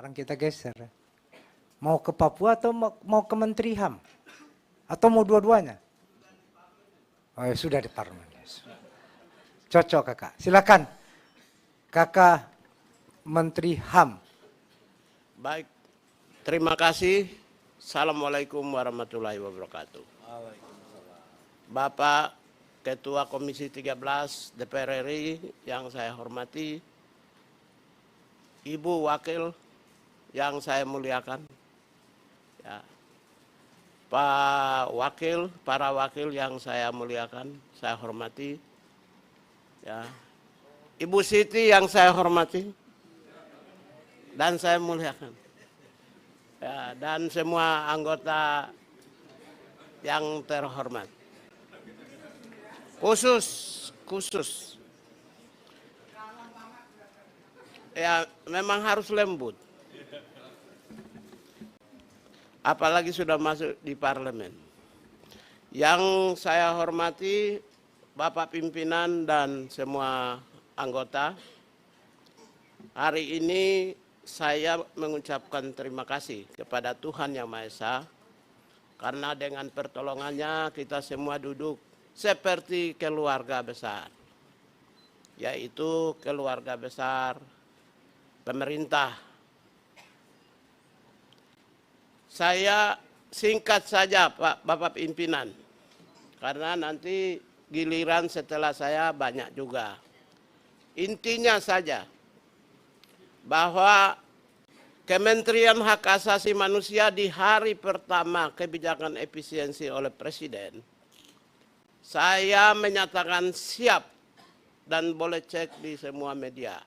sekarang kita geser. Mau ke Papua atau mau ke Menteri HAM? Atau mau dua-duanya? Oh ya sudah di parlemen. Cocok kakak. Silakan. Kakak Menteri HAM. Baik, terima kasih. Assalamualaikum warahmatullahi wabarakatuh. Bapak Ketua Komisi 13 DPR RI yang saya hormati, Ibu Wakil yang saya muliakan, ya, Pak Wakil, para wakil yang saya muliakan, saya hormati, ya, Ibu Siti yang saya hormati dan saya muliakan, ya, dan semua anggota yang terhormat. Khusus, ya memang harus lembut. Apalagi sudah masuk di parlemen. Yang saya hormati Bapak pimpinan dan semua anggota, hari ini saya mengucapkan terima kasih kepada Tuhan Yang Maha Esa, karena dengan pertolongannya kita semua duduk seperti keluarga besar, yaitu keluarga besar pemerintah. Saya singkat saja Pak Bapak pimpinan, karena nanti giliran setelah saya banyak juga. Intinya saja bahwa Kementerian Hak Asasi Manusia di hari pertama kebijakan efisiensi oleh Presiden, saya menyatakan siap dan boleh cek di semua media.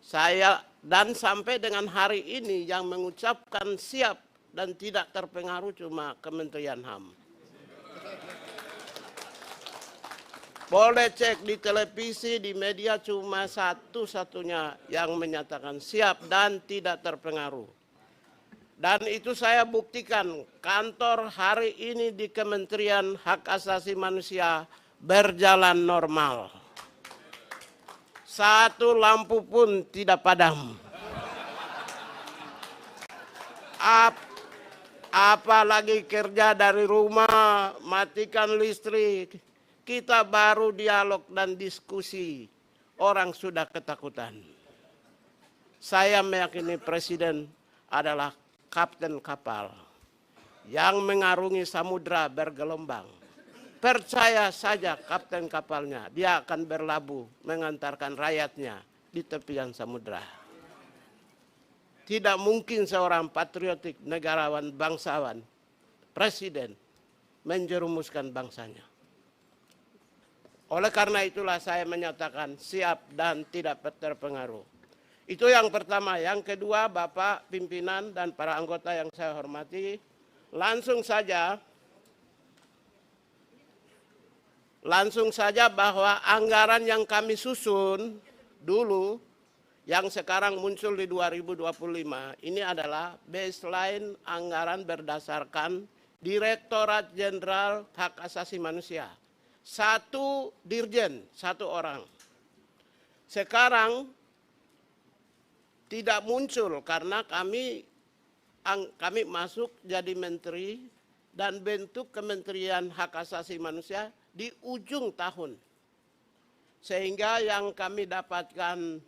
Saya dan sampai dengan hari ini yang mengucapkan siap dan tidak terpengaruh cuma Kementerian HAM. Boleh cek di televisi, di media, cuma satu-satunya yang menyatakan siap dan tidak terpengaruh. Dan itu saya buktikan, kantor hari ini di Kementerian Hak Asasi Manusia berjalan normal. Satu lampu pun tidak padam. Apalagi kerja dari rumah, matikan listrik. Kita baru dialog dan diskusi, orang sudah ketakutan. Saya meyakini Presiden adalah kapten kapal yang mengarungi samudra bergelombang. Percaya saja kapten kapalnya, dia akan berlabuh mengantarkan rakyatnya di tepian samudra. Tidak mungkin seorang patriotik, negarawan, bangsawan, presiden menjerumuskan bangsanya. Oleh karena itulah saya menyatakan siap dan tidak terpengaruh. Itu yang pertama. Yang kedua, Bapak pimpinan dan para anggota yang saya hormati, langsung saja bahwa anggaran yang kami susun dulu, yang sekarang muncul di 2025, ini adalah baseline anggaran berdasarkan Direktorat Jenderal Hak Asasi Manusia. Satu dirjen, satu orang. Sekarang tidak muncul karena kami masuk jadi menteri dan bentuk Kementerian Hak Asasi Manusia di ujung tahun. Sehingga yang kami dapatkan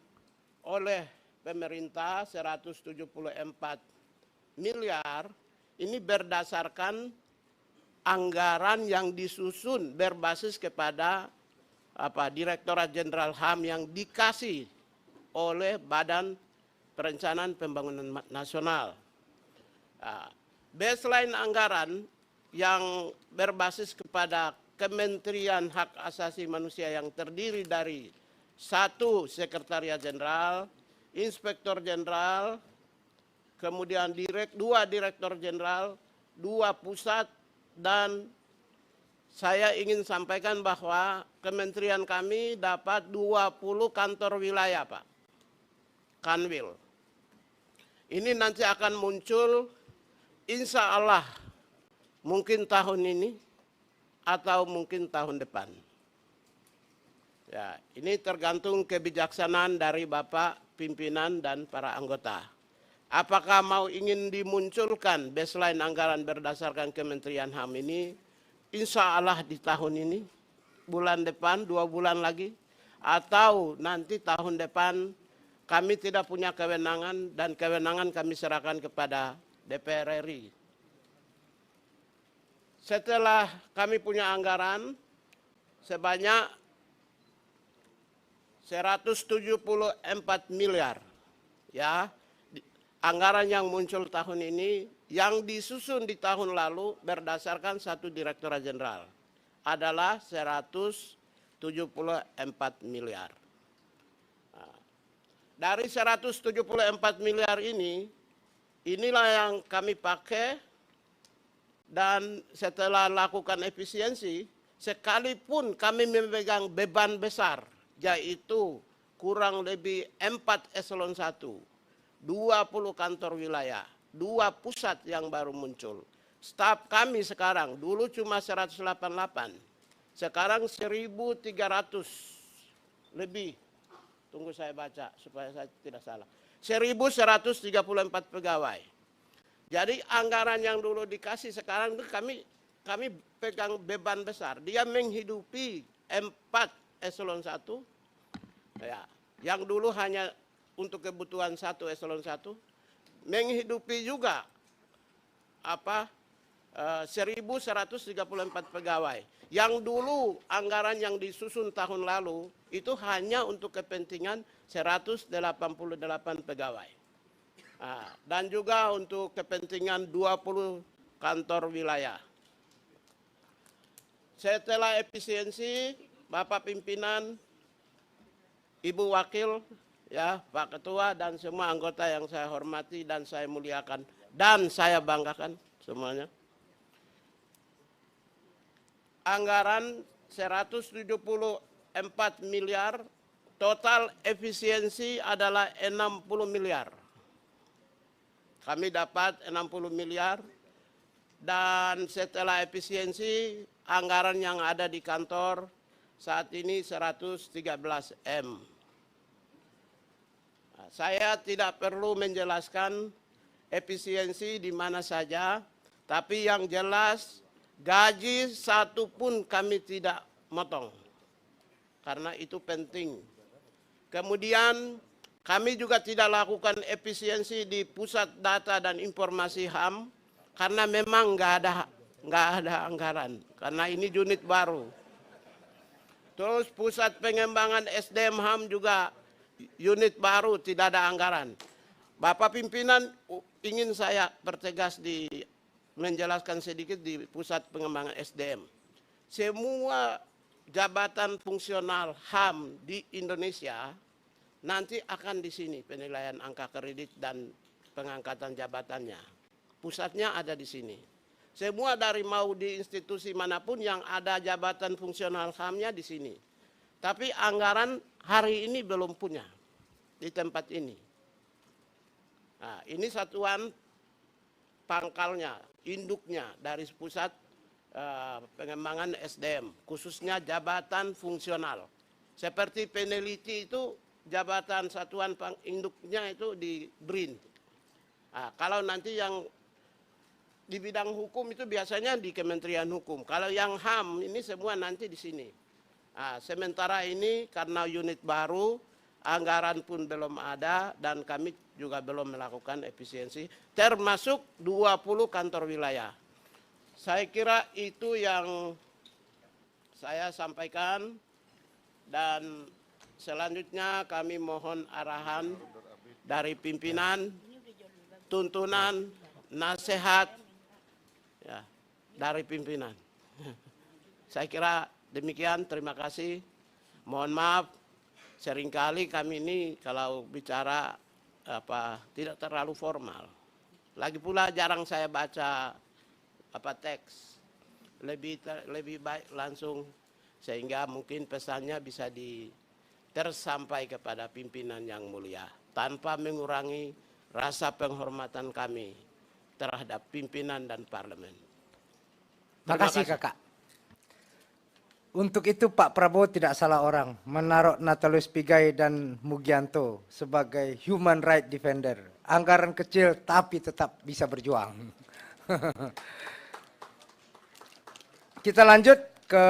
oleh pemerintah 174 miliar ini berdasarkan anggaran yang disusun berbasis kepada Direktorat Jenderal HAM yang dikasih oleh Badan Perencanaan Pembangunan Nasional. Baseline anggaran yang berbasis kepada Kementerian Hak Asasi Manusia yang terdiri dari 1 Sekretariat Jenderal, Inspektor Jenderal, kemudian 2 Direktur Jenderal, 2 pusat, dan saya ingin sampaikan bahwa kementerian kami dapat 20 kantor wilayah, Pak. Kanwil. Ini nanti akan muncul insya Allah mungkin tahun ini atau mungkin tahun depan. Ya, ini tergantung kebijaksanaan dari Bapak pimpinan dan para anggota. Apakah mau ingin dimunculkan baseline anggaran berdasarkan Kementerian HAM ini? Insya Allah di tahun ini, bulan depan, 2 bulan lagi, atau nanti tahun depan kami tidak punya kewenangan dan kewenangan kami serahkan kepada DPR RI. Setelah kami punya anggaran sebanyak 174 miliar, ya, anggaran yang muncul tahun ini yang disusun di tahun lalu berdasarkan satu Direktorat Jenderal adalah 174 miliar. Dari 174 miliar ini, inilah yang kami pakai, dan setelah lakukan efisiensi, sekalipun kami memegang beban besar, yaitu kurang lebih 4 eselon 1, 20 kantor wilayah, 2 pusat yang baru muncul. Staf kami sekarang, dulu cuma 188, sekarang 1.300 lebih. Tunggu saya baca supaya saya tidak salah. 1.134 pegawai. Jadi anggaran yang dulu dikasih sekarang itu kami pegang beban besar. Dia menghidupi 4 eselon 1. Ya, yang dulu hanya untuk kebutuhan 1 eselon 1. Menghidupi juga 1.134 pegawai. Yang dulu anggaran yang disusun tahun lalu itu hanya untuk kepentingan 188 pegawai. Dan juga untuk kepentingan 20 kantor wilayah. Setelah efisiensi, Bapak Pimpinan, Ibu Wakil, ya, Pak Ketua, dan semua anggota yang saya hormati dan saya muliakan dan saya banggakan semuanya. Anggaran 174 miliar, total efisiensi adalah 60 miliar. Kami dapat 60 miliar, dan setelah efisiensi anggaran yang ada di kantor saat ini 113 M. Saya tidak perlu menjelaskan efisiensi di mana saja, tapi yang jelas gaji satu pun kami tidak motong, karena itu penting. Kemudian kami juga tidak lakukan efisiensi di pusat data dan informasi HAM karena memang nggak ada anggaran, karena ini unit baru. Terus pusat pengembangan SDM HAM juga unit baru, tidak ada anggaran. Bapak Pimpinan, ingin saya pertegas menjelaskan sedikit di pusat pengembangan SDM. Semua jabatan fungsional HAM di Indonesia nanti akan di sini penilaian angka kredit dan pengangkatan jabatannya. Pusatnya ada di sini. Semua dari mau di institusi manapun yang ada jabatan fungsional HAM-nya di sini. Tapi anggaran hari ini belum punya di tempat ini. Nah, ini satuan pangkalnya, induknya dari pusat pengembangan SDM, khususnya jabatan fungsional. Seperti peneliti itu jabatan satuan induknya itu di BRIN. Nah, kalau nanti yang di bidang hukum itu biasanya di Kementerian Hukum. Kalau yang HAM ini semua nanti di sini. Nah, sementara ini karena unit baru, anggaran pun belum ada dan kami juga belum melakukan efisiensi, termasuk 20 kantor wilayah. Saya kira itu yang saya sampaikan, dan selanjutnya kami mohon arahan dari pimpinan, tuntunan, nasihat, ya, dari pimpinan. Saya kira demikian, terima kasih. Mohon maaf, seringkali kami ini kalau bicara tidak terlalu formal. Lagi pula jarang saya baca teks, lebih baik langsung, sehingga mungkin pesannya bisa tersampai kepada pimpinan yang mulia tanpa mengurangi rasa penghormatan kami terhadap pimpinan dan parlemen. Terima kasih, Kakak. Untuk itu Pak Prabowo tidak salah orang menaruh Natalius Pigai dan Mugianto sebagai human right defender. Anggaran kecil tapi tetap bisa berjuang. Kita lanjut ke